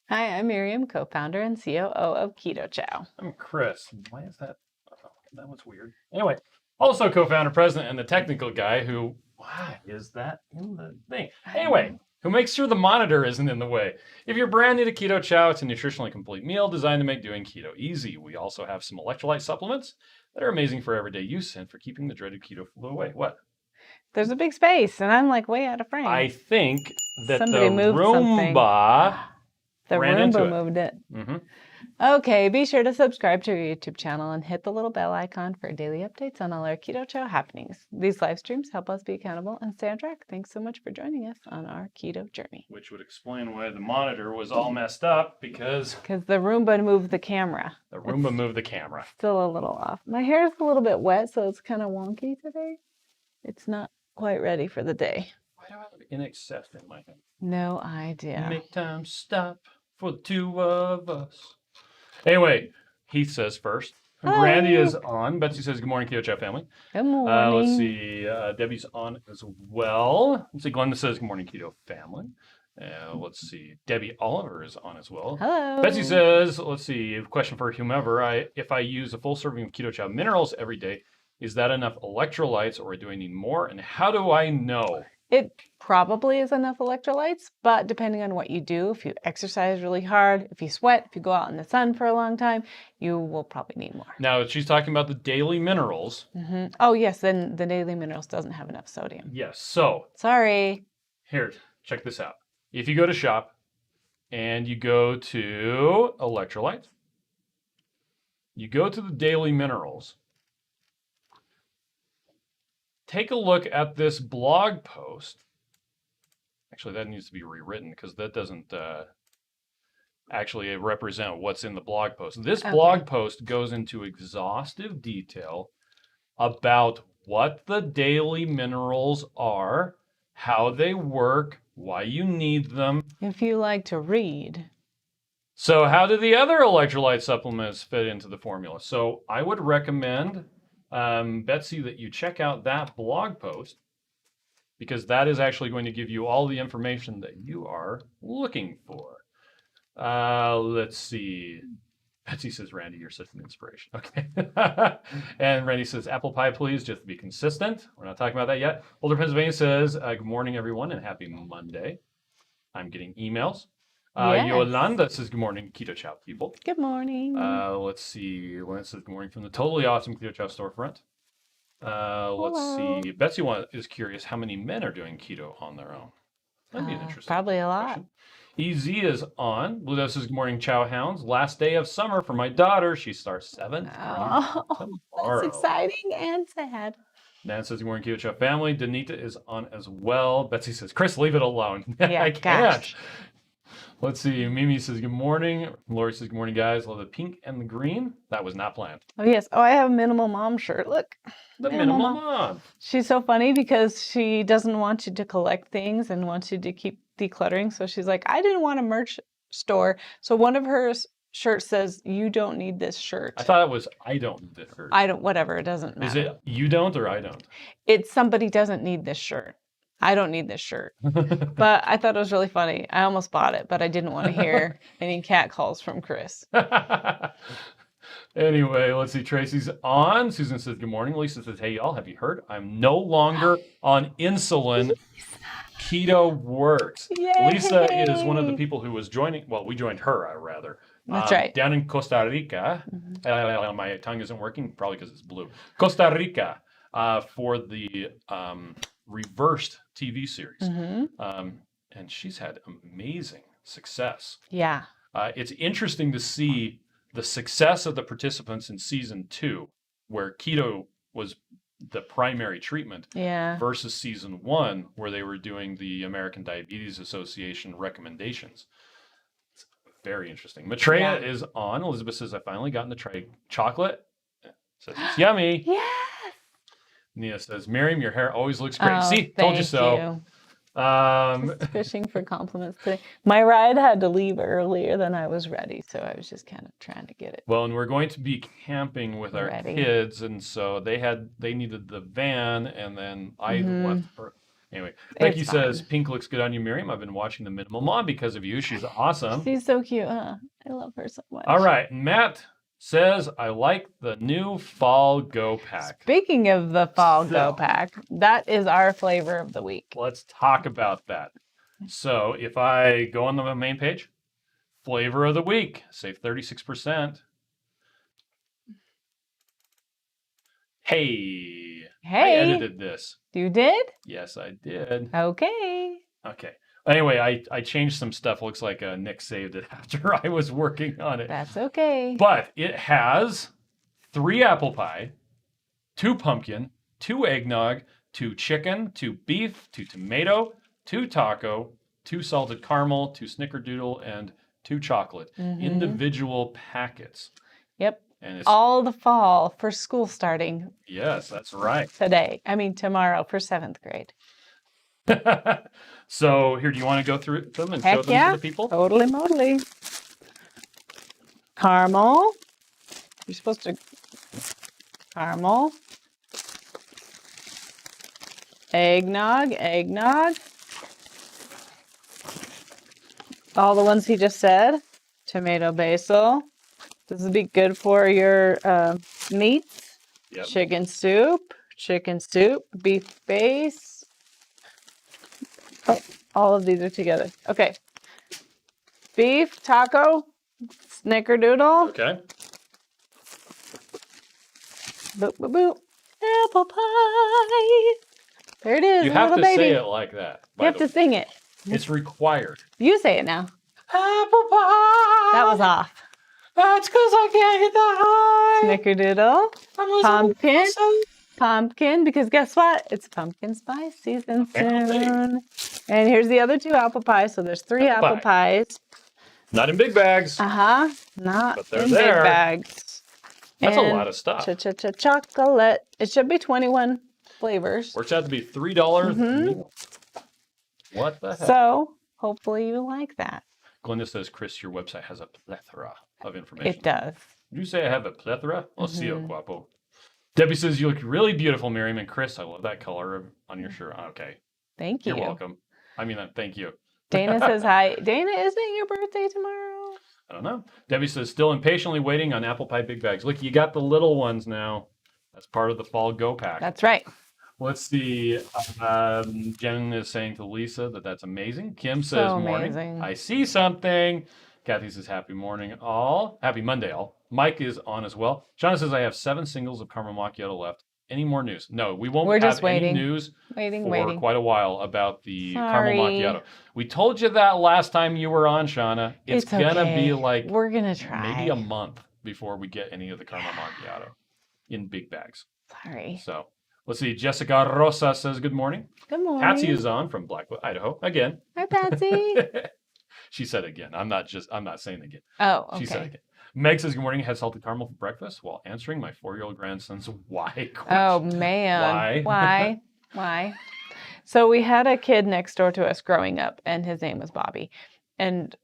Hi, I'm Miriam, co-founder and COO of Keto Chow. I'm Chris. Why is that? Oh, that was weird. Anyway, also co-founder, president, and the technical guy who, why is that in the thing? Anyway, who makes sure the monitor isn't in the way. If you're brand new to Keto Chow, it's a nutritionally complete meal designed to make doing keto easy. We also have some electrolyte supplements that are amazing for everyday use and for keeping the dreaded keto flu away. What? There's a big space, and I'm like way out of frame. I think that Somebody the moved something. Roomba The ran into Roomba it. moved it. Mm-hmm. Okay, be sure to subscribe to our YouTube channel and hit the little bell icon for daily updates on all our Keto Chow happenings. These live streams help us be accountable and stay on track. Thanks so much for joining us on our keto journey. Which would explain why the monitor was all messed up because the Roomba moved the camera. the Roomba moved the camera. Still a little off. My hair is a little bit wet, so it's kind of wonky today. It's not quite ready for the day. Why do I have in excess in my hand? No idea. Make time stop for the two of us. Anyway, Heath says first. Hi. Brandy is on. Betsy says, good morning, Keto Chow family. Good morning. Let's see. Debbie's on as well. Let's see. Glenda says, good morning, Keto family. Let's see. Debbie Oliver is on as well. Hello. Betsy says, let's see. Question for whomever. If I use a full serving of Keto Chow minerals every day, is that enough electrolytes or do I need more? And how do I know? It probably is enough electrolytes, but depending on what you do, if you exercise really hard, if you sweat, if you go out in the sun for a long time, you will probably need more. Now, she's talking about the daily minerals. Mm-hmm. Oh, yes, then the daily minerals doesn't have enough sodium. Yes, so. Sorry. Here, check this out. If you go to shop and you go to electrolytes, you go to the daily minerals, take a look at this blog post. Actually, that needs to be rewritten because that doesn't actually represent what's in the blog post. This blog post goes into exhaustive detail about what the daily minerals are, how they work, why you need them. If you like to read. So how do the other electrolyte supplements fit into the formula? So I would recommend, Betsy, that you check out that blog post because that is actually going to give you all the information that you are looking for. Let's see. Betsy says, Randy, you're such an inspiration. Okay. And Randy says, apple pie, please, just to be consistent. We're not talking about that yet. Boulder, Pennsylvania says, good morning, everyone, and happy Monday. I'm getting emails. Yes. Yolanda says, good morning, Keto Chow people. Good morning. Let's see. Lance says, good morning from the totally awesome Keto Chow storefront. Let's see. Betsy is curious how many men are doing keto on their own. That'd be an interesting Probably a lot. question. EZ is on. Blue Dose says, good morning, Chow Hounds. Last day of summer for my daughter. She starts 7th grade tomorrow. That's exciting and sad. Dan says, good morning, Keto Chow family. Danita is on as well. Betsy says, Chris, leave it alone. Yeah, I can't. Let's see. Mimi says, good morning. Lori says, good morning, guys. Love the pink and the green. That was not planned. Oh, yes. Oh, I have a Minimal Mom shirt. Look. The Minimal Mom. She's so funny because she doesn't want you to collect things and wants you to keep decluttering. So she's like, I didn't want a merch store. So one of her shirts says, you don't need this shirt. I thought it was, I don't need this shirt. I don't, whatever. It doesn't matter. Is it you don't or I don't? It's somebody doesn't need this shirt. I don't need this shirt. But I thought it was really funny. I almost bought it, but I didn't want to hear any cat calls from Chris. Anyway, let's see. Tracy's on. Susan says, good morning. Lisa says, hey, y'all, have you heard? I'm no longer on insulin. Keto works. Yay! Lisa is one of the people who was joining. Well, we joined her, rather. That's right. Down in Costa Rica. Mm-hmm. My tongue isn't working, probably because it's blue. Costa Rica for the Reversed TV series. Mm-hmm. And she's had amazing success. Yeah. It's interesting to see the success of the participants in season 2, where keto was the primary treatment, versus season 1, where they were doing the American Diabetes Association recommendations. It's very interesting. Maitreya is on. Elizabeth says, I finally gotten to try chocolate. Says it's yummy. Yes. Nia says, Miriam, your hair always looks great. Oh, see, told you so. Just fishing for compliments today. My ride had to leave earlier than I was ready, so I was just kind of trying to get it. Well, and we're going to be camping with our kids, and so they needed the van, and then I left Anyway, Becky It's says, fine. pink looks good on you, Miriam. I've been watching The Minimal Mom because of you. She's awesome. She's so cute, huh? I love her so much. All right. Matt says, I like the new fall go pack. Speaking of the fall So- go pack, that is our flavor of the week. Let's talk about that. So if I go on the main page, flavor of the week, save 36%. Hey, I Hey, edited this. you did? Yes, I did. Okay. Okay. Anyway, I changed some stuff. Looks like Nick saved it after I was working on it. That's okay. But it has 3 apple pie, 2 pumpkin, 2 eggnog, 2 chicken, 2 beef, 2 tomato, 2 taco, 2 salted caramel, 2 snickerdoodle, and 2 chocolate. Individual packets. Yep. And it's All the fall for school starting yes, that's right. tomorrow for 7th grade. So here, do you want to go through them and show Heck them yeah. to the people? Totally modally. Caramel. You're supposed to caramel. Eggnog. All the ones he just said. Tomato basil. This would be good for your meats. Yep. Chicken soup, beef base. Oh, all of these are together. Okay. Beef, taco, snickerdoodle, Okay. boop, boop, boop. Apple pie. There it is, You a have little to baby. say it like that. You have to sing it. It's required. You say it now. Apple pie. That was off. That's because I can't hit the high. Snickerdoodle, pumpkin, because guess what? It's pumpkin spice season soon. And here's the other 2 apple pies. So there's 3 Apple apple pie. pies. Not in big bags. Not But they're in there. big bags. That's a And lot of stuff. Chocolate. It should be 21 flavors. Works out to be $3 a meal. What the heck? So hopefully you like that. Glenda says, Chris, your website has a plethora of information. It does. Did you say I have a plethora? Oh,cio guapo. Debbie says, you look really beautiful, Miriam. And Chris, I love that color on your shirt. Okay. Thank you. You're welcome. I mean, thank you. Dana says hi. Dana, isn't it your birthday tomorrow? I don't know. Debbie says, still impatiently waiting on apple pie big bags. Look, you got the little ones now. That's part of the fall go pack. That's right. Let's see. Jen is saying to Lisa that that's amazing. Kim says, So morning. amazing. I see something. Kathy says, happy morning all. Happy Monday all. Mike is on as well. Shauna says, I have 7 singles of caramel macchiato left. Any more news? No, we won't We're have just any waiting. news for quite a while about the Sorry. caramel macchiato. We told you that last time you were on, Shauna. It's gonna be like we're gonna try. maybe a month before we get any of the caramel macchiato in big bags. Sorry. So let's see. Jessica Rosa says good morning. Good morning. Patsy is on from Blackwood, Idaho. Again. Hi, Patsy. She said again. I'm not saying again. Oh, okay. She said again. Meg says good morning. Had salted caramel for breakfast while answering my 4-year-old grandson's why question. Oh man. Why? Why? So we had a kid next door to us growing up, and his name was Bobby. And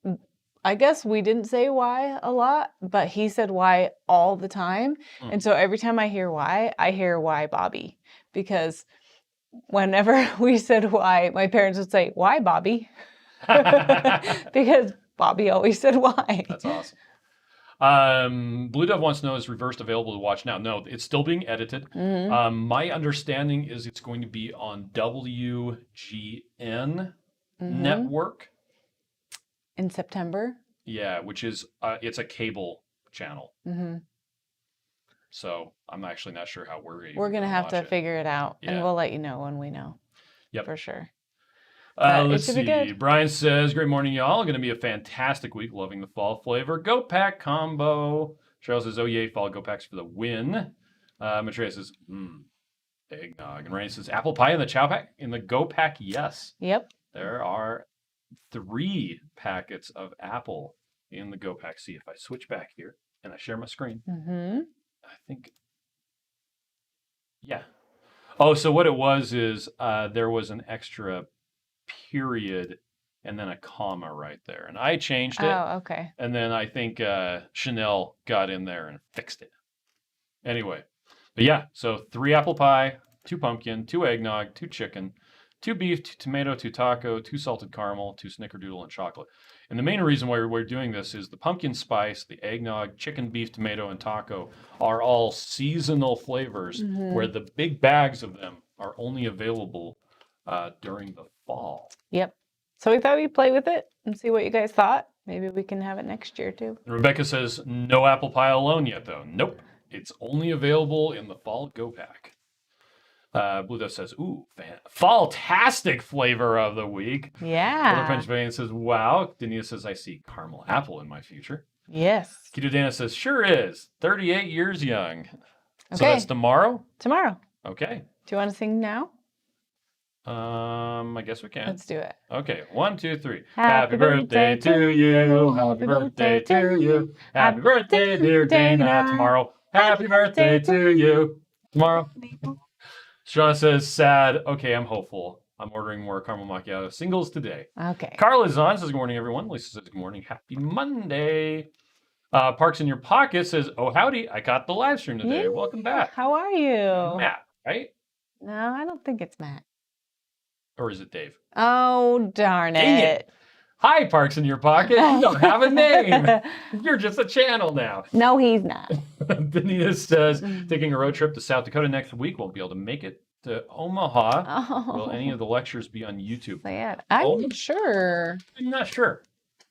I guess we didn't say why a lot, but he said why all the time. And so every time I hear why Bobby. Because whenever we said why, my parents would say, why Bobby? Because Bobby always said why. That's awesome. Blue Dove wants to know, is Reversed available to watch now? No, it's still being edited. My understanding is it's going to be on WGN network. In September? Yeah, which is, it's a cable channel. So I'm actually not sure how we're going to have to it. figure it out, Yeah. and we'll let you know when we know. Yep. For sure. Let's should be see. good. Brian says, great morning, y'all. Going to be a fantastic week. Loving the fall flavor. Go Pack combo. Cheryl says, oh, yay, fall Go Packs for the win. Matreya says, eggnog. And Rain says, apple pie in the Chow Pack? In the Go Pack, yes. Yep. There are 3 packets of apple in the Go Pack. See, if I switch back here and I share my screen, I think, yeah. Oh, so what it was is there was an extra period and then a comma right there. And I changed it. Oh, okay. And then I think Chanel got in there and fixed it. Anyway, but yeah, so 3 apple pie, 2 pumpkin, 2 eggnog, 2 chicken, 2 beef, 2 tomato, 2 taco, 2 salted caramel, 2 snickerdoodle, and chocolate. And the main reason why we're doing this is the pumpkin spice, the eggnog, chicken, beef, tomato, and taco are all seasonal flavors where the big bags of them are only available during the fall. Yep. So we thought we'd play with it and see what you guys thought. Maybe we can have it next year too. Rebecca says, no apple pie alone yet, though. Nope. It's only available in the fall go pack. Blue Dove says, ooh, fall-tastic flavor of the week. Yeah. Other Pennsylvania says, wow. Dania says, I see caramel apple in my future. Yes. Keto Dana says, sure is. 38 years young. Okay. So that's tomorrow? Tomorrow. Okay. Do you want to sing now? I guess we can. Let's do it. Okay, 1, 2, 3. Happy birthday to you. Happy birthday to you. Happy birthday, dear Dana. Tomorrow. Happy birthday to you. Tomorrow. Shauna says, sad. Okay, I'm hopeful. I'm ordering more caramel macchiato singles today. Okay. Carla Zahn says, good morning, everyone. Lisa says, good morning. Happy Monday. Parks in Your Pocket says, oh, howdy. I caught the live stream today. Yeah. Welcome back. How are you? Matt, right? No, I don't think it's Matt. Or is it Dave? Oh, darn Dang it. it. Hi, Parks in Your Pocket. You don't have a name. You're just a channel now. No, he's not. Denise says, taking a road trip to South Dakota next week. Won't be able to make it to Omaha. Oh. Will any of the lectures be on YouTube? Sad. I'm sure. I'm not sure.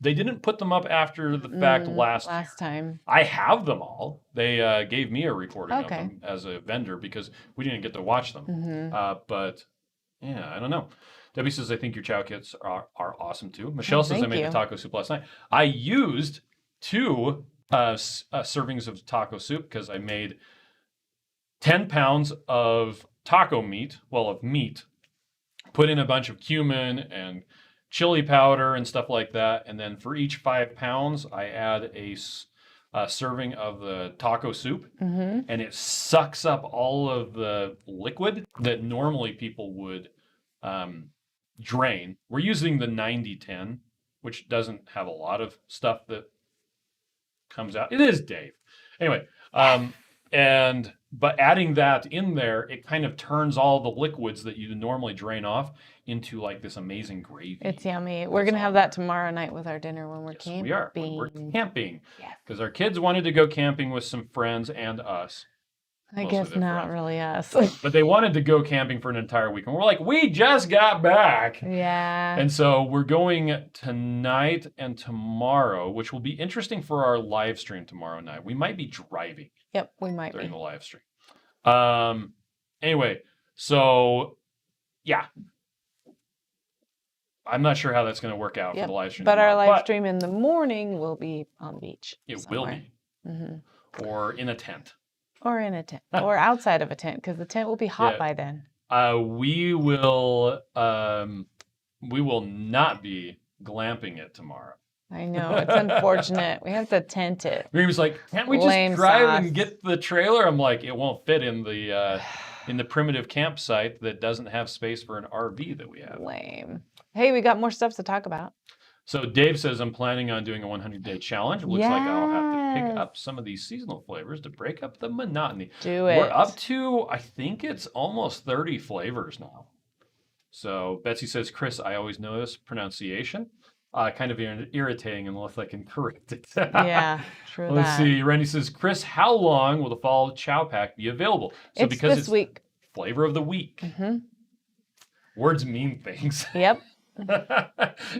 They didn't put them up after the fact last year. time. I have them all. They gave me a recording of Okay. them as a vendor because we didn't get to watch them. But yeah, I don't know. Debbie says, I think your chow kits are awesome too. Michelle says, I thank made you. the taco soup last night. I used 2 servings of taco soup because I made 10 pounds of taco meat, of meat, put in a bunch of cumin and chili powder and stuff like that. And then for each 5 pounds, I add a serving of the taco soup, and it sucks up all of the liquid that normally people would drain. We're using the 90-10, which doesn't have a lot of stuff that comes out. It is Dave. Anyway, but adding that in there, it kind of turns all the liquids that you normally drain off into like this amazing gravy. It's yummy. We're going to have that tomorrow night with our dinner when we're Yes, camping. we are. We're camping. Yes. Because our kids wanted to go camping with some friends and us. I Mostly guess their not friends. really us. But they wanted to go camping for an entire week. And we're like, we just got back. Yeah. And so we're going tonight and tomorrow, which will be interesting for our live stream tomorrow night. We might be driving Yep, we might during be. the live stream. Anyway, so yeah. I'm not sure how that's going to work out for the live stream. But our tomorrow, live stream in the morning will be on the beach. It somewhere. will be. Or in a tent. Or in a tent. Or outside of a tent, because the tent will be hot by then. We will not be glamping it tomorrow. I know. It's unfortunate. We have to tent it. Miriam's like, can't we Lame just drive sauce. and get the trailer? I'm like, it won't fit in the primitive campsite that doesn't have space for an RV that we have. Lame. Hey, we got more stuff to talk about. So Dave says, I'm planning on doing a 100-day challenge. It looks like I'll have to pick Yes. up some of these seasonal flavors to break up the monotony. Do it. We're up to, I think it's almost 30 flavors now. So Betsy says, Chris, I always notice pronunciation. Kind of irritating unless I can correct it. Yeah, true Let's that. see. Randy says, Chris, how long will the fall chow pack be available? So It's because this week. flavor of the week. Words mean things. Yep.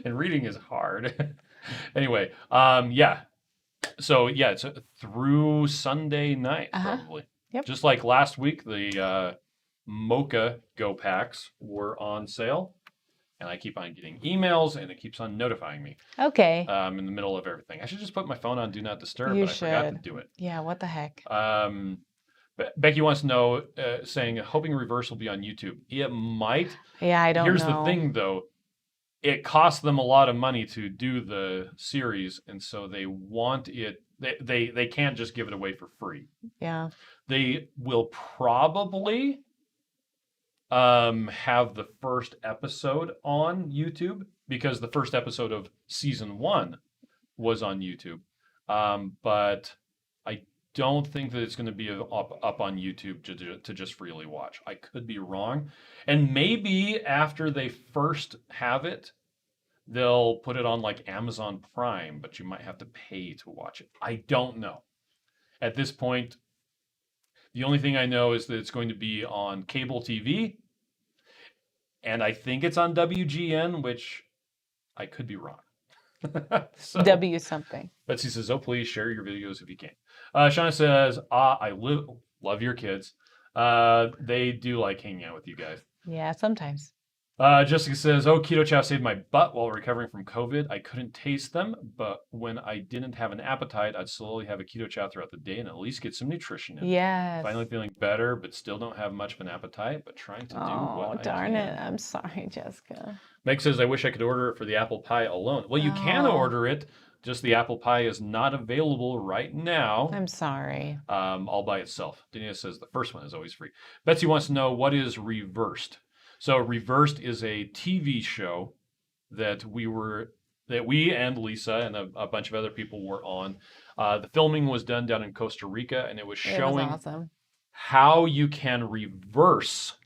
And reading is hard. Anyway, yeah. So yeah, it's through Sunday night probably. Yep. Just like last week, the Mocha Go Packs were on sale. And I keep on getting emails, and it keeps on notifying me Okay. in the middle of everything. I should just put my phone on Do Not Disturb, You but I forgot to should. do it. Yeah, what the heck? Becky wants to know, saying, hoping Reverse will be on YouTube. It might. Yeah, I don't know. Here's the thing, though. It costs them a lot of money to do the series, and so they want it. They can't just give it away for free. Yeah. They will probably have the first episode on YouTube because the first episode of season 1 was on YouTube. But I don't think that it's going to be up on YouTube to just freely watch. I could be wrong. And maybe after they first have it, they'll put it on like Amazon Prime, but you might have to pay to watch it. I don't know. At this point, the only thing I know is that it's going to be on cable TV, and I think it's on WGN, which I could be wrong. So, W something. Betsy says, "Oh, please share your videos if you can." Shauna says, I love your kids. They do like hanging out with you guys. Yeah, sometimes. Jessica says, "Oh, Keto Chow saved my butt while recovering from COVID. I couldn't taste them, but when I didn't have an appetite, I'd slowly have a Keto Chow throughout the day and at least get some nutrition in. Yes. Finally feeling better, but still don't have much of an appetite, but trying to do what I can." Oh, darn it. I'm sorry, Jessica. Meg says, "I wish I could order it for the apple pie alone." Well, you can order it, just the apple pie is not available right now. I'm sorry. All by itself. Dania says, "The first one is always free." Betsy wants to know, what is Reversed? So Reversed is a TV show that we and Lisa and a bunch of other people were on. The filming was done down in Costa Rica, and it was showing awesome. how you can reverse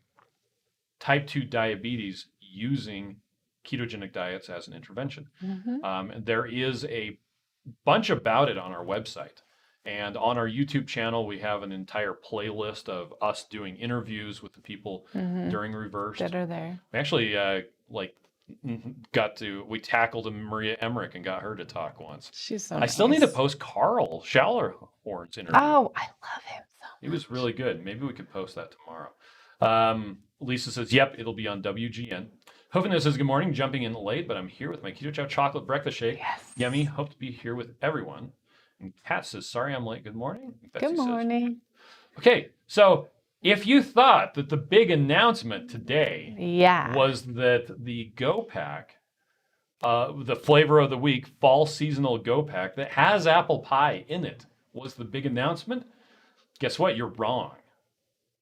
type 2 diabetes using ketogenic diets as an intervention. And there is a bunch about it on our website. And on our YouTube channel, we have an entire playlist of us doing interviews with the people during Reversed. That are there. We actually we tackled Maria Emmerich and got her to talk once. She's so I nice. still need to post Carl Schallerhorn's interview. Oh, I love him so much. He was really good. Maybe we could post that tomorrow. Lisa says, "Yep, it'll be on WGN." Hoofness says, "Good morning. Jumping in late, but I'm here with my Keto Chow chocolate breakfast shake. Yes. Yummy. Hope to be here with everyone." And Kat says, "Sorry I'm late. Good morning." Betsy Good morning. says, okay, so if you thought that the big announcement today was that the Go Pack, the flavor of the week, fall seasonal Go Pack that has apple pie in it was the big announcement, guess what? You're wrong.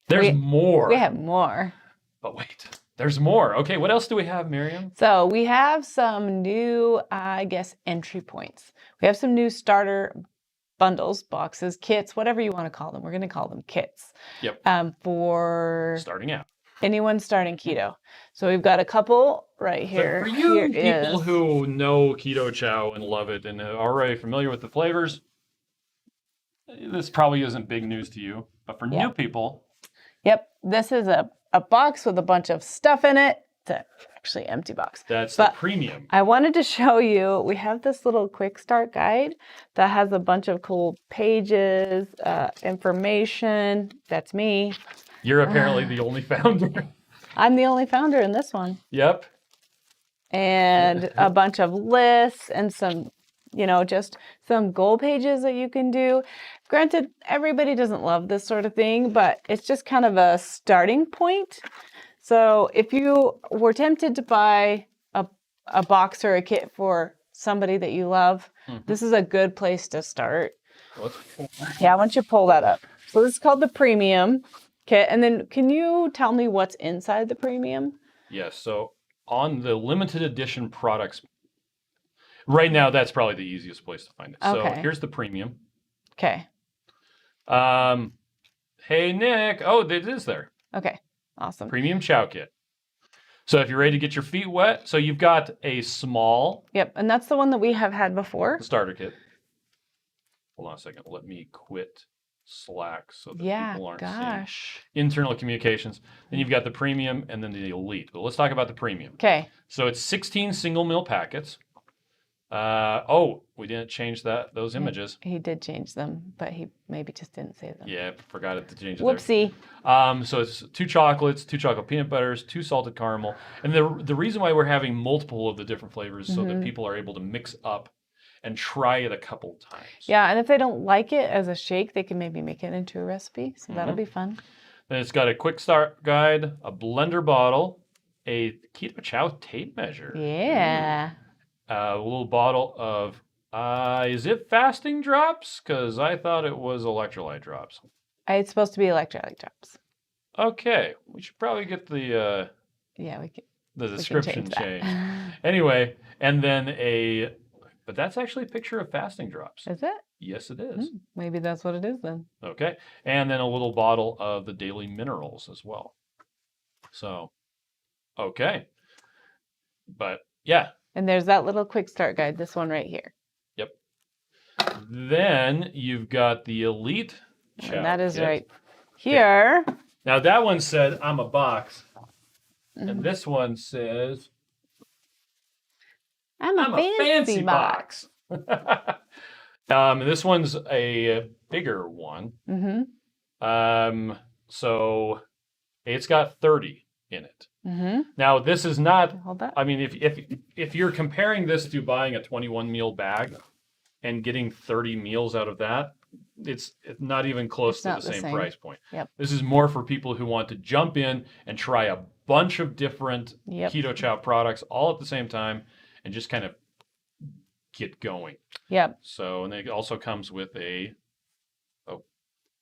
There's more. We have more. But wait, there's more. Okay, what else do we have, Miriam? So we have some new, entry points. We have some new starter bundles, boxes, kits, whatever you want to call them. We're going to call them kits. Yep. For starting out. Anyone starting keto. So we've got a couple right here. So for you people who know Keto Chow and love it and are already familiar with the flavors, this probably isn't big news to you. But for new people. Yep. This is a box with a bunch of stuff in it. It's actually an empty box. That's the premium. I wanted to show you, we have this little quick start guide that has a bunch of cool pages, information. That's me. You're apparently the only founder. I'm the only founder in this one. Yep. And a bunch of lists and some, just some goal pages that you can do. Granted, everybody doesn't love this sort of thing, but it's just kind of a starting point. So if you were tempted to buy a box or a kit for somebody that you love, this is a good place to start. Yeah, why don't you pull that up? So this is called the premium kit. And then can you tell me what's inside the premium? Yes. So on the limited edition products, right now, that's probably the easiest place to find it. Okay. So here's the premium. Okay. Hey, Nick. Oh, it is there. Okay. Awesome. Premium Chow Kit. So if you're ready to get your feet wet, so you've got a small. Yep, and that's the one that we have had before. Starter kit. Hold on a second. Let me quit Slack so that people aren't seeing internal communications. Then you've got the premium and then the elite. But let's talk about the premium. Okay. So it's 16 single meal packets. We didn't change those images. He did change them, but he maybe just didn't say them. Yeah, forgot it to change it. Whoopsie. So it's 2 chocolates, 2 chocolate peanut butters, 2 salted caramel. And the reason why we're having multiple of the different flavors is so that people are able to mix up and try it a couple times. Yeah, and if they don't like it as a shake, they can maybe make it into a recipe. So that'll be fun. Then it's got a quick start guide, a blender bottle, a Keto Chow tape measure. Yeah. A little bottle of, is it fasting drops? Because I thought it was electrolyte drops. It's supposed to be electrolyte drops. Okay, we should probably get the the description changed. Anyway, and then but that's actually a picture of fasting drops. Is it? Yes, it is. Maybe that's what it is then. Okay. And then a little bottle of the daily minerals as well. So, okay. But yeah. And there's that little quick start guide, this one right here. Yep. Then you've got the Elite Chow And that is Kit. right here. Now that one said, I'm a box. And this one says, I'm a fancy box. This one's a bigger one. So it's got 30 in it. Now this is not. Hold that. I mean, if you're comparing this to buying a 21 meal bag and getting 30 meals out of that, it's not even close to the same price point. Yep. This is more for people who want to jump in and try a bunch of different Keto Chow products all at the same time and just kind of get going. Yep. So, and it also comes with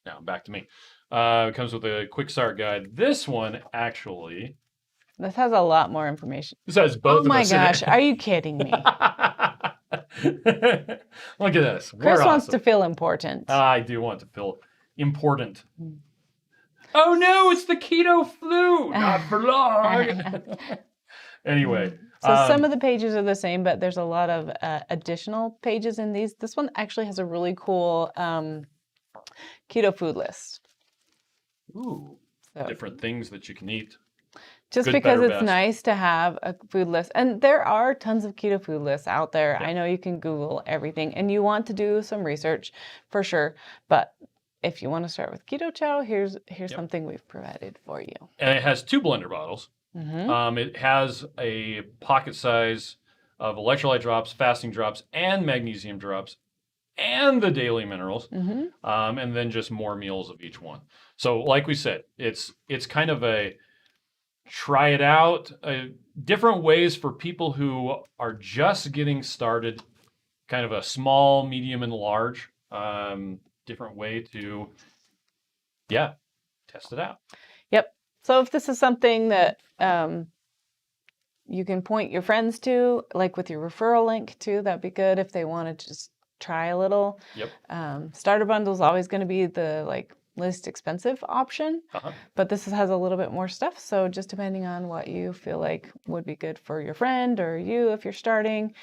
now back to me. It comes with a quick start guide. This one actually. This has a lot more information. This has both of us. Oh my gosh, are you kidding me? Look at this. Chris wants to feel important. I do want to feel important. Oh no, it's the keto flu. Not for long. Anyway. So some of the pages are the same, but there's a lot of additional pages in these. This one actually has a really cool keto food list. Ooh, so, different things that you can eat. Just because it's nice to have a food list. And there are tons of keto food lists out there. Yeah. I know you can Google everything and you want to do some research for sure. But if you want to start with Keto Chow, here's something we've provided for you. And it has 2 blender bottles. It has a pocket size of electrolyte drops, fasting drops, and magnesium drops, and the daily minerals, and then just more meals of each one. So like we said, it's kind of a try it out, different ways for people who are just getting started, kind of a small, medium, and large, different way to, test it out. Yep. So if this is something that you can point your friends to, like with your referral link too, that'd be good if they want to just try a little. Yep. Starter bundle is always going to be the least expensive option, but this has a little bit more stuff. So just depending on what you feel like would be good for your friend or you if you're starting,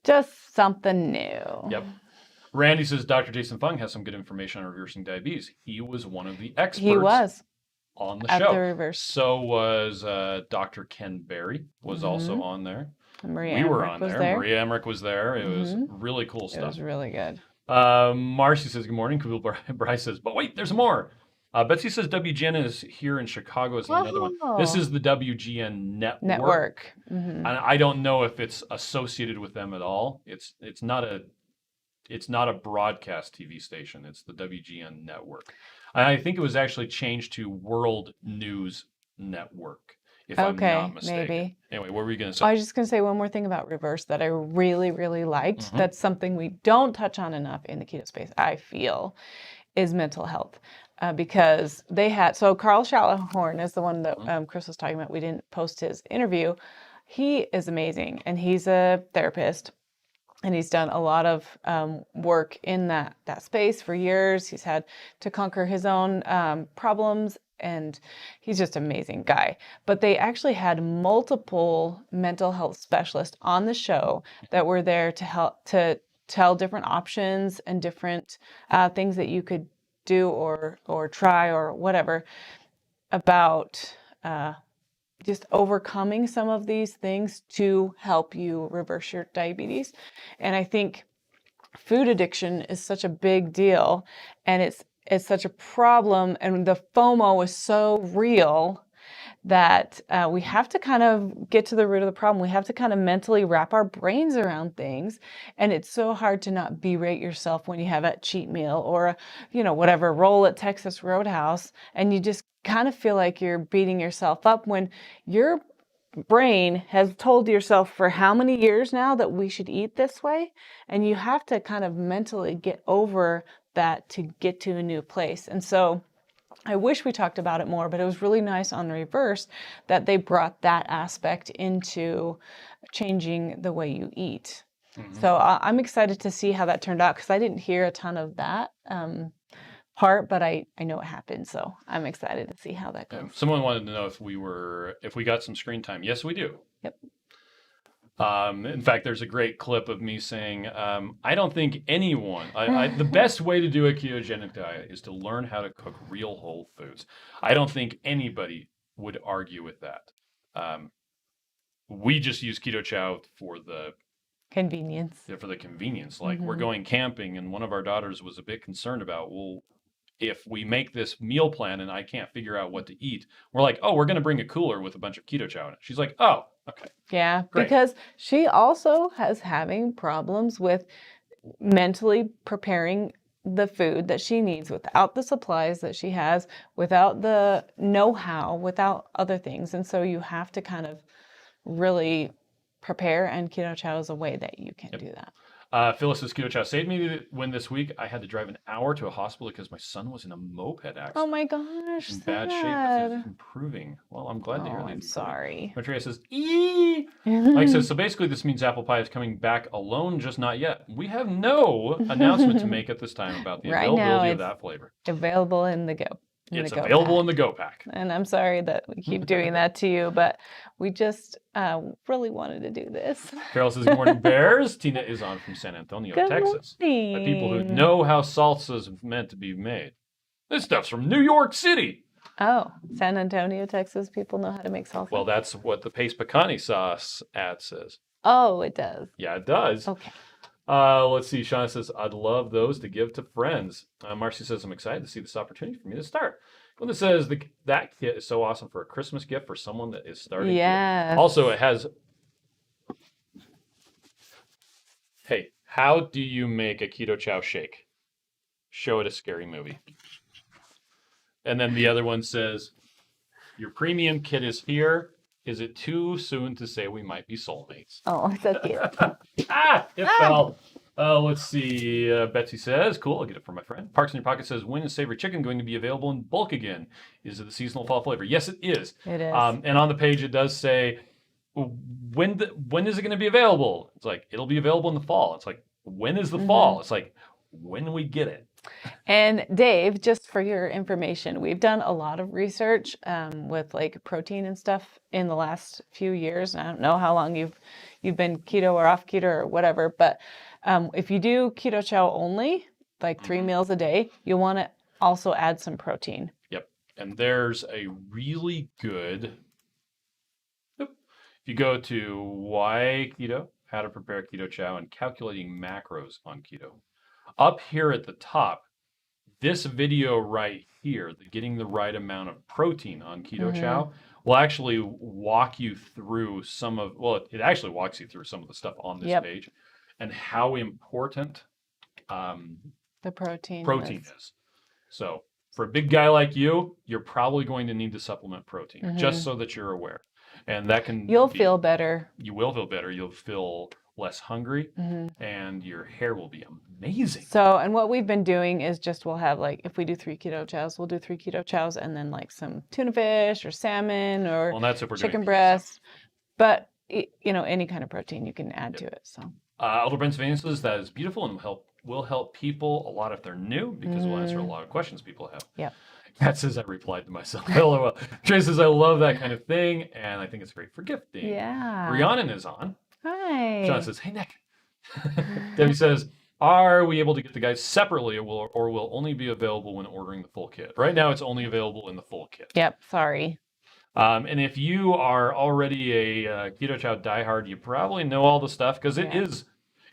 just something new. Yep. Randy says Dr. Jason Fung has some good information on reversing diabetes. He was one of the experts. He was on the at show. The reverse. So was Dr. Ken Berry was also on there. We were on there. Maria Emmerich was there. It was really cool stuff. It was really good. Marcy says, good morning. Cool. Bryce says, but wait, there's more. Betsy says WGN is here in Chicago. Is another one. This is the WGN network. And I don't know if it's associated with them at all. It's not a broadcast TV station. It's the WGN network. And I think it was actually changed to World News Network, if I'm not mistaken. Maybe. Anyway, what were you going to say? I was just going to say one more thing about Reverse that I really, really liked. That's something we don't touch on enough in the keto space, I feel, is mental health. Because they had, so Carl Schallahorn is the one that Chris was talking about. We didn't post his interview. He is amazing, and he's a therapist. And he's done a lot of work in that space for years. He's had to conquer his own problems, and he's just an amazing guy. But they actually had multiple mental health specialists on the show that were there to help to tell different options and different things that you could do or try or whatever about just overcoming some of these things to help you reverse your diabetes. And I think food addiction is such a big deal, and it's such a problem, and the FOMO is so real that we have to kind of get to the root of the problem. We have to kind of mentally wrap our brains around things, and it's so hard to not berate yourself when you have a cheat meal or whatever roll at Texas Roadhouse, and you just kind of feel like you're beating yourself up when your brain has told yourself for how many years now that we should eat this way, and you have to kind of mentally get over that to get to a new place. And so I wish we talked about it more, but it was really nice on Reverse that they brought that aspect into changing the way you eat. So I'm excited to see how that turned out because I didn't hear a ton of that part, but I know it happened. So I'm excited to see how that goes. Someone wanted to know if we got some screen time. Yes, we do. Yep. In fact, there's a great clip of me saying, I don't think anyone, the best way to do a ketogenic diet is to learn how to cook real whole foods. I don't think anybody would argue with that. We just use Keto Chow for the convenience. Like we're going camping and one of our daughters was a bit concerned about, well, if we make this meal plan and I can't figure out what to eat, we're like, oh, we're going to bring a cooler with a bunch of Keto Chow in it. She's like, oh, okay. Yeah, great. Because she also has having problems with mentally preparing the food that she needs without the supplies that she has, without the know-how, without other things. And so you have to kind of really prepare, and Keto Chow is a way that you can do that. Phyllis says, Keto Chow saved me when this week I had to drive an hour to a hospital because my son was in a moped accident. Oh my gosh, in bad shape, but he's improving. Well, I'm glad to hear that. I'm sorry. Maria says, eee! Mike says, so basically this means apple pie is coming back alone, just not yet. We have no announcement to make at this time about the availability of that flavor. Available in the Go. It's available in the Go Pack. And I'm sorry that we keep doing that to you, but we just really wanted to do this. Carol says, good morning, Bears. Tina is on from San Antonio, Texas. Morning. By people who know how salsa's meant to be made. This stuff's from New York City. Oh, San Antonio, Texas. People know how to make salsa. Well, that's what the paste pecani sauce ad says. Oh, it does. Yeah, it does. Okay. Let's see. Shauna says, I'd love those to give to friends. Marcy says, I'm excited to see this opportunity for me to start. Glenda says, that kit is so awesome for a Christmas gift for someone that is starting. Yes. Also, it has... Hey, how do you make a Keto Chow shake? Show it a scary movie. And then the other one says, your premium kit is here. Is it too soon to say we might be soulmates? Oh, so cute. It fell. Let's see. Betsy says, cool, I'll get it for my friend. Parks in Your Pocket says, when is Savory Chicken going to be available in bulk again? Is it the seasonal fall flavor? Yes, it is. It is. And on the page, it does say, when is it going to be available? It's like, it'll be available in the fall. It's like, when is the fall? It's like, when we get it. And Dave, just for your information, we've done a lot of research with like protein and stuff in the last few years. I don't know how long you've been keto or off keto or whatever, but if you do Keto Chow only, like 3 meals a day, you'll want to also add some protein. Yep. And there's a really good, if you go to Why Keto, how to prepare Keto Chow and calculating macros on keto. Up here at the top, this video right here, the getting the right amount of protein on Keto Chow, will actually walk you through it actually walks you through some of the stuff on this page and how important the protein is. So for a big guy like you, you're probably going to need to supplement protein just so that you're aware. And that can You'll feel better. You will feel better. You'll feel less hungry and your hair will be amazing. So, and what we've been doing is we'll have like, if we do 3 Keto Chows, we'll do 3 Keto Chows and then like some tuna fish or salmon or chicken breast. But, any kind of protein you can add to it. So, Elder Pennsylvania says that is beautiful and will help people a lot if they're new because we'll answer a lot of questions people have. Yep. Kat says I replied to myself. LOL. Trey says I love that kind of thing and I think it's great for gifting. Yeah. Rhiannon is on. Hi. John says, hey, Nick. Debbie says, are we able to get the guys separately or will only be available when ordering the full kit? Right now, it's only available in the full kit. Yep, sorry. And if you are already a Keto Chow diehard, you probably know all the stuff because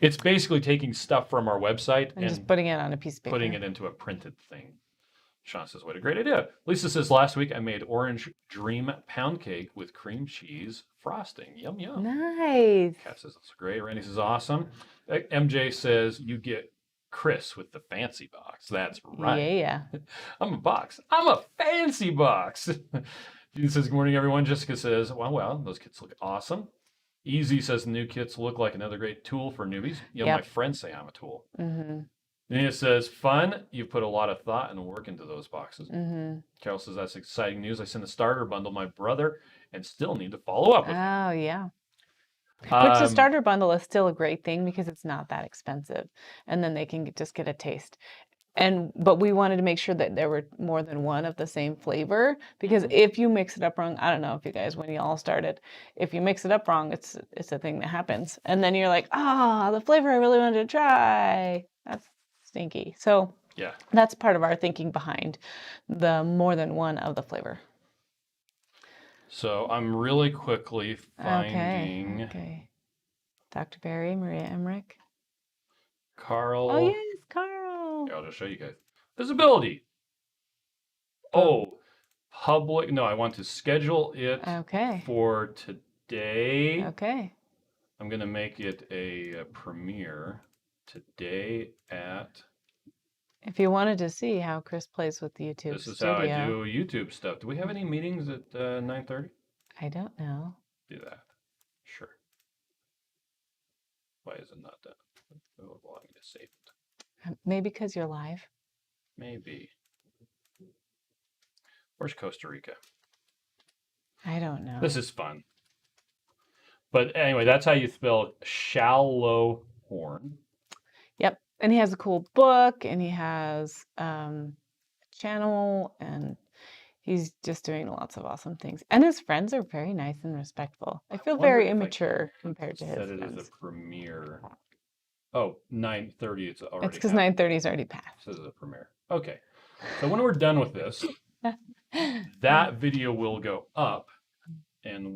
it's basically taking stuff from our website and just putting it on a piece of paper. Putting it into a printed thing. Sean says, what a great idea. Lisa says, last week I made Orange Dream pound cake with cream cheese frosting. Yum, yum. Nice. Kat says, that's great. Randy says, awesome. MJ says, you get Chris with the fancy box. That's right. Yeah. I'm a fancy box. June says, good morning, everyone. Jessica says, wow, those kits look awesome. Easy says, the new kits look like another great tool for newbies. My friends say I'm a tool. Nina says, fun. You've put a lot of thought and work into those boxes. Carol says, that's exciting news. I sent a starter bundle to my brother and still need to follow up with him. Oh, yeah. Which the Um, starter bundle is still a great thing because it's not that expensive, and then they can just get a taste. But we wanted to make sure that there were more than one of the same flavor, because if you mix it up wrong, I don't know if you guys, when you all started, if you mix it up wrong, it's a thing that happens, and then you're like, the flavor I really wanted to try, that's stinky. So yeah. that's part of our thinking behind the more than one of the flavor. So I'm really quickly finding Okay. Dr. Barry, Maria Emmerich. Carl. Oh yes, Carl. Here, I'll just show you guys. Visibility. Oh, public. No, I want to schedule it for today. Okay. I'm going to make it a premiere today at. If you wanted to see how Chris plays with the YouTube This is studio. how I do YouTube stuff. Do we have any meetings at 9:30? I don't know. Do that. Sure. Why is it not done? Oh, well, I'm going to save it. Maybe because you're live. Maybe. Where's Costa Rica? I don't know. This is fun. But anyway, that's how you spell shallow horn. Yep. And he has a cool book, and he has a channel, and he's just doing lots of awesome things. And his friends are very nice and respectful. I feel very immature compared to his friends. Set it as a premiere. Oh, 9:30. It's already. It's because 9:30 is already passed. This is a premiere. Okay. So when we're done with this, that video will go up, and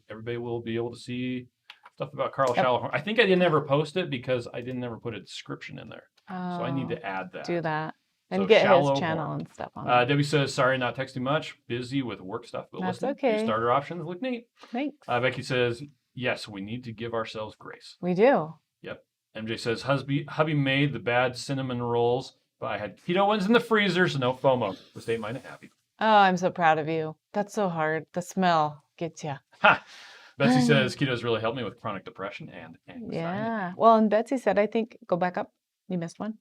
everybody will be able to see stuff about Carl Schallhorn. I think I didn't ever post it because I didn't ever put a description in there. So I need to add that. Do that. And So get his Shallow channel Horn. and stuff on it. Debbie says, sorry, not texting much. Busy with work stuff, but That's listening. okay. New starter options look neat. Thanks. Becky says, yes, we need to give ourselves grace. We do. Yep. MJ says, hubby made the bad cinnamon rolls, but I had keto ones in the freezer, so no FOMO. Was stay minded happy. Oh, I'm so proud of you. That's so hard. The smell gets you. Ha! Betsy says, keto's really helped me with chronic depression and anxiety. Yeah. Well, and Betsy said, I think, go back up. You missed one.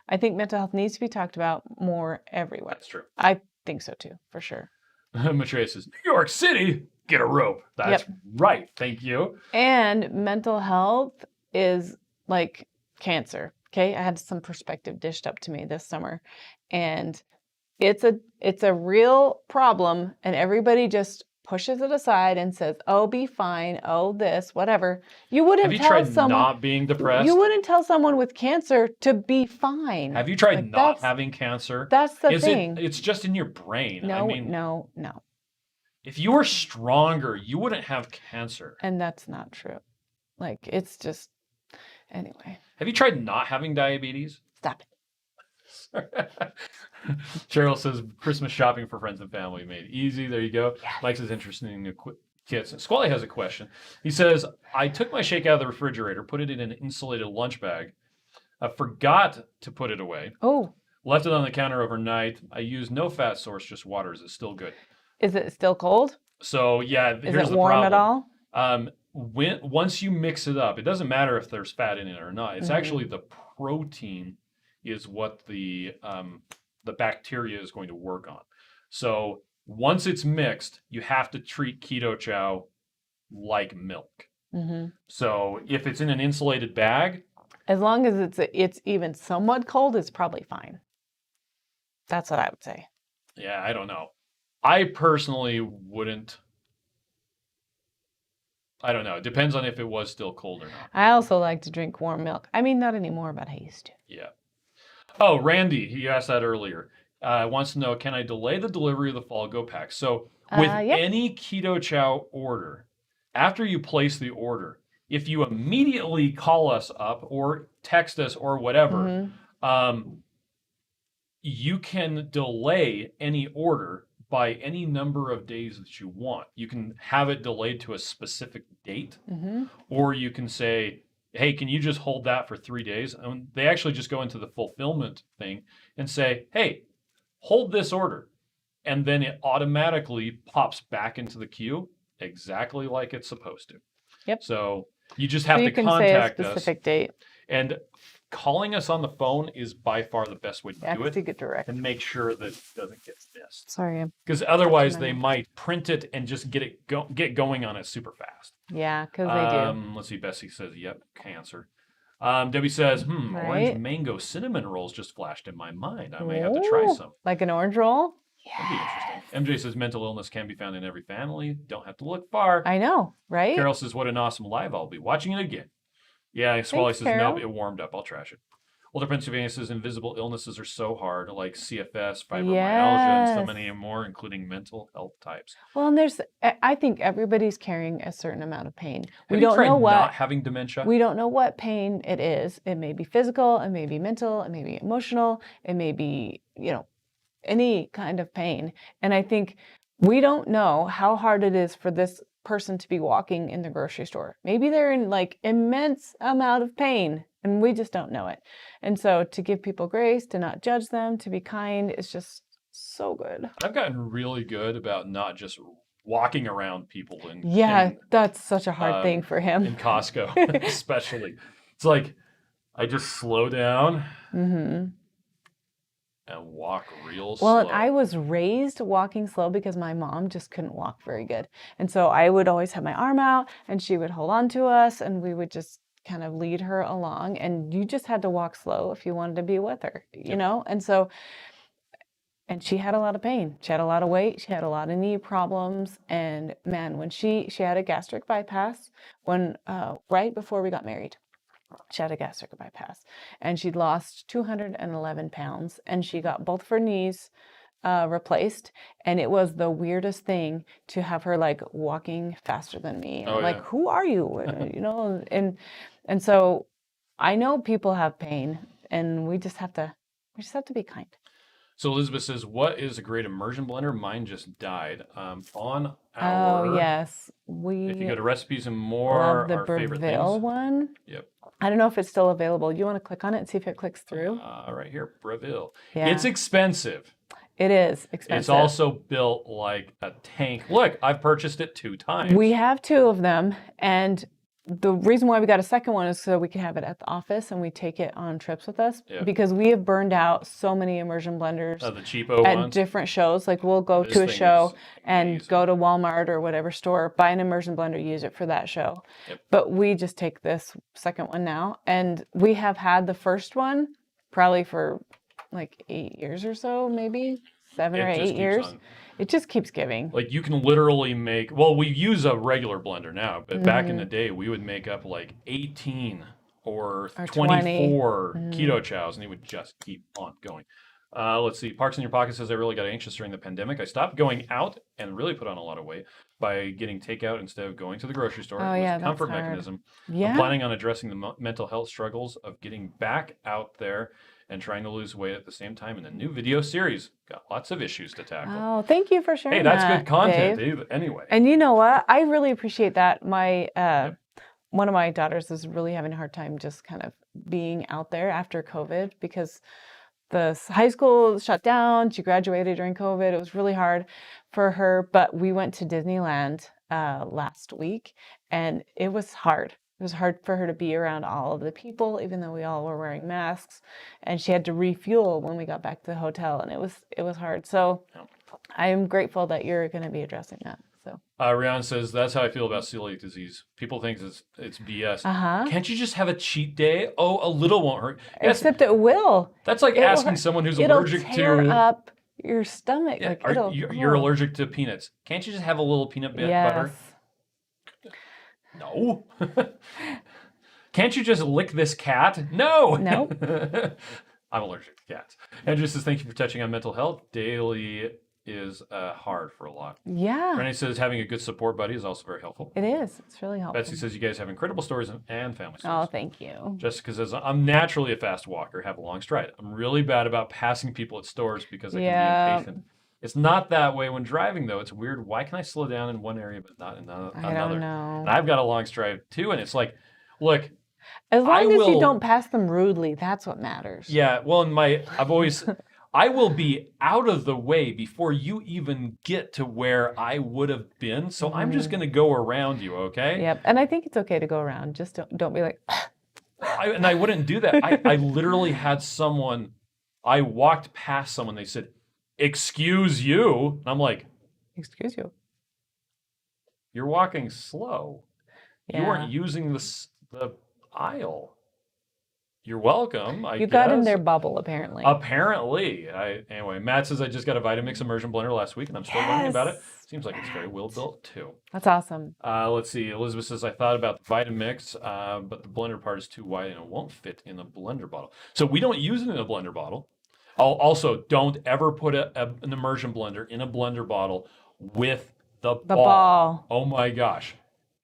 I think mental health needs to be talked about more everywhere. That's true. I think so too, for sure. Matreya says, New York City, get a rope. That's right. Thank you. And mental health is like cancer. Okay. I had some perspective dished up to me this summer, and it's a real problem, and everybody just pushes it aside and says, oh, be fine. Oh, this, whatever. You wouldn't tell Have you tried someone not being depressed? You wouldn't tell someone with cancer to be fine. Have you tried not having cancer? That's the thing. It's just in your brain. No, I mean, no. If you were stronger, you wouldn't have cancer. And that's not true. Like, it's just, anyway. Have you tried not having diabetes? Stop it. Cheryl says Christmas shopping for friends and family made easy. There you go. Yes. Mike says interesting new kits. Squally has a question. He says, I took my shake out of the refrigerator, put it in an insulated lunch bag. I forgot to put it away. Oh. Left it on the counter overnight. I used no fat source, just water. Is it still good? Is it still cold? So yeah, Is here's it the warm problem. at all? Once you mix it up, it doesn't matter if there's fat in it or not. It's actually the protein is what the bacteria is going to work on. So once it's mixed, you have to treat Keto Chow like milk. So if it's in an insulated bag, as long as it's even somewhat cold, it's probably fine. That's what I would say. Yeah, I don't know. I personally wouldn't. I don't know. It depends on if it was still cold or not. I also like to drink warm milk. I mean, not anymore, but I used to. Yeah. Oh, Randy, he asked that earlier. Wants to know, can I delay the delivery of the Fall Go pack? So with any Keto Chow order, after you place the order, if you immediately call us up or text us or whatever, you can delay any order by any number of days that you want. You can have it delayed to a specific date, or you can say, hey, can you just hold that for 3 days? And they actually just go into the fulfillment thing and say, hey, hold this order. And then it automatically pops back into the queue exactly like it's supposed to. Yep. So you just have to contact us. Specific date. And calling us on the phone is by far the best way to do it. Get direct. And make sure that it doesn't get missed. Sorry. Because otherwise they might print it and just get going on it super fast. Yeah, because they do. Let's see. Bessie says, "Yep, cancer." Debbie says, orange Right? mango cinnamon rolls just flashed in my mind. I may have to try Ooh, some. like an orange roll? That'd be Yes. interesting. MJ says mental illness can be found in every family. Don't have to look far. I know, right? Carol says, what an awesome live. I'll be watching it again. Yeah, Swally Thanks, says, nope, Carol. it warmed up. I'll trash it. Older Pennsylvania says invisible illnesses are so hard, like CFS, fibromyalgia, and so Yes. many more, including mental health types. Well, and I think everybody's carrying a certain amount of pain. Have you tried not having dementia? We don't know what pain it is. It may be physical, it may be mental, it may be emotional, it may be, any kind of pain. And I think we don't know how hard it is for this person to be walking in the grocery store. Maybe they're in like immense amount of pain and we just don't know it. And so to give people grace, to not judge them, to be kind is just so good. I've gotten really good about not just walking around people. That's such a hard thing for him. In Costco, especially. It's like I just slow down and walk real slow. Well, I was raised walking slow because my mom just couldn't walk very good. And so I would always have my arm out and she would hold on to us and we would just kind of lead her along. And you just had to walk slow if you wanted to be with her, you know? And so, and she had a lot of pain. She had a lot of weight. She had a lot of knee problems. And man, when she had a gastric bypass right before we got married. She had a gastric bypass and she'd lost 211 pounds and she got both of her knees replaced. And it was the weirdest thing to have her like walking faster than me. And like, who are you? And so I know people have pain and we just have to be kind. So Elizabeth says, what is a great immersion blender? Mine just died. Yes. If you go to recipes and more, the our favorite things. Breville one. Yep. I don't know if it's still available. You want to click on it and see if it clicks through? Right here, Breville. Yeah. It's expensive. It is expensive. It's also built like a tank. Look, I've purchased it 2 times. We have 2 of them, and the reason why we got a second one is so we can have it at the office and we take it on trips with us because we have burned out so many immersion blenders the cheapo at ones. Different shows. Like we'll go to a show and go to Walmart or whatever store, buy an immersion blender, use it for that show. Yep. But we just take this second one now, and we have had the first one probably for like 8 years or so, maybe 7 or 8 years. It just keeps giving. Like you can literally make, we use a regular blender now, but back in the day, we would make up like 18 or 24 Keto Chows and they would just keep on going. Let's see. Parks in Your Pocket says, I really got anxious during the pandemic. I stopped going out and really put on a lot of weight by getting takeout instead of going to the grocery store. Oh, it was yeah, a comfort that's hard. mechanism. Yeah. I'm planning on addressing the mental health struggles of getting back out there and trying to lose weight at the same time in a new video series. Got lots of issues to tackle. Oh, thank you for sharing Hey, that's that, good content, Dave. Anyway. And you know what? I really appreciate that. One of my daughters is really having a hard time just kind of being out there after COVID because the high school shut down. She graduated during COVID. It was really hard for her, but we went to Disneyland last week and it was hard. It was hard for her to be around all of the people, even though we all were wearing masks, and she had to refuel when we got back to the hotel, and it was hard. So I am grateful that you're going to be addressing that. So Rihanna says, that's how I feel about celiac disease. People think it's BS. Can't you just have a cheat day? Oh, a little won't hurt. Yes, except it will. That's like asking someone who's allergic tear up your stomach. Yeah, like you're allergic to peanuts. Can't you just have a little peanut butter? No. Can't you just lick this cat? No. Nope. I'm allergic to cats. Andrew says, thank you for touching on mental health. Daily is hard for a lot. Yeah. Renee says, having a good support buddy is also very helpful. It is. It's really helpful. Betsy says, you guys have incredible stories and family stories. Oh, thank you. Jessica says, I'm naturally a fast walker, have a long stride. I'm really bad about passing people at stores because I can be impatient. It's not that way when driving, though. It's weird. Why can I slow down in one area but not in another? I don't know. And I've got a long stride, too. And it's like, look. As long as you don't pass them rudely, that's what matters. Yeah. Well, I will be out of the way before you even get to where I would have been. So I'm just going to go around you, okay? Yep. And I think it's okay to go around. Just don't be like... I wouldn't do that. I literally had someone, I walked past someone, they said, excuse you. And I'm like, excuse you. You're walking slow. You weren't Yeah. using the aisle. You're welcome. I You got in guess. their bubble, apparently. Apparently. Anyway, Matt says I just got a Vitamix Immersion blender last week and I'm still learning about it. Yes, Seems like it's very well built too. That's awesome. Let's see. Elizabeth says I thought about the Vitamix, but the blender part is too wide and it won't fit in the blender bottle. So we don't use it in a blender bottle. Also, don't ever put an immersion blender in a blender bottle with the ball. Oh my gosh.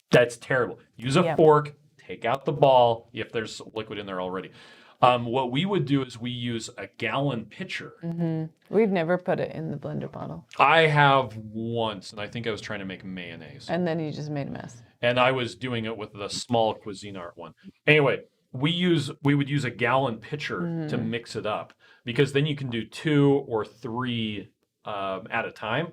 That's terrible. Use a fork, take out the ball if there's liquid in there already. What we would do is we use a gallon pitcher. We've never put it in the blender bottle. I have once, and I think I was trying to make mayonnaise. And then you just made a mess. And I was doing it with the small Cuisinart one. Anyway, we would use a gallon pitcher to mix it up because then you can do 2 or 3 at a time.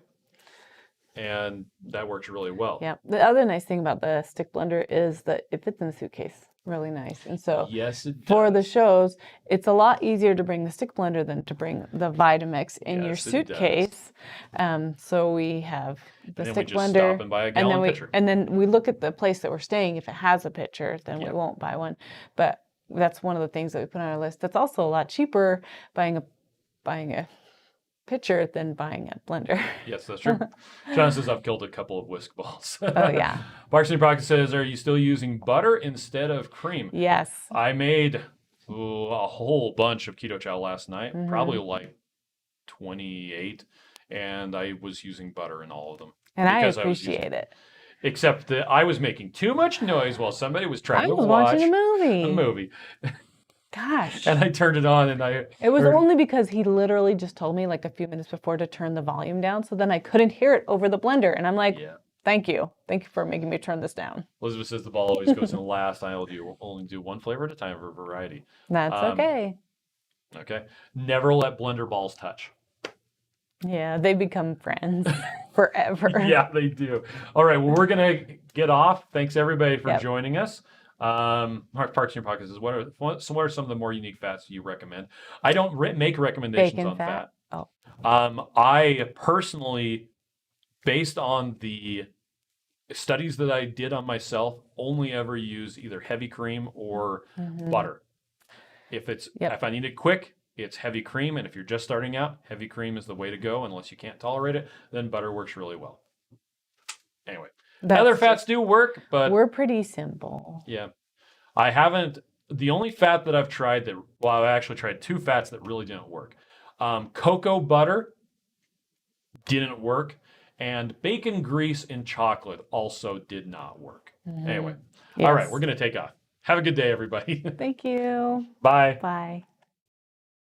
And that works really well. Yeah. The other nice thing about the stick blender is that it fits in the suitcase really nice. And so yes, it does. For the shows, it's a lot easier to bring the stick blender than to bring the Vitamix in your suitcase. So we have the stick blender. Stop and buy a gallon pitcher. And then we look at the place that we're staying. If it has a pitcher, then we won't buy one. But that's one of the things that we put on our list. That's also a lot cheaper buying a pitcher than buying a blender. Yes, that's true. John says I've killed a couple of whisk balls. Oh, yeah. Parks in Your Pocket says, are you still using butter instead of cream? Yes. I made a whole bunch of Keto Chow last night, probably like 28, and I was using butter in all of them. And I appreciate it. Except that I was making too much noise while somebody was trying to watch watching a movie. Gosh. And I turned it on and It was only because he literally just told me like a few minutes before to turn the volume down. So then I couldn't hear it over the blender. And I'm like, thank you. Thank you for making me turn this down. Elizabeth says the ball always goes in last. I only do one flavor at a time for variety. That's okay. Okay. Never let blender balls touch. Yeah, they become friends forever. Yeah, they do. All right. Well, we're going to get off. Thanks everybody for joining us. Parks in Your Pocket says, what are some of the more unique fats you recommend? I don't make recommendations on fat. Oh. I personally, based on the studies that I did on myself, only ever use either heavy cream or butter. If I need it quick, it's heavy cream, and if you're just starting out, heavy cream is the way to go. Unless you can't tolerate it, then butter works really well. Anyway. Other fats do work, but we're pretty simple. Yeah. The only fat that I've tried I actually tried 2 fats that really didn't work. Cocoa butter didn't work, and bacon grease in chocolate also did not work. Anyway, all right, we're going to take off. Have a good day, everybody. Thank you. Bye. Bye.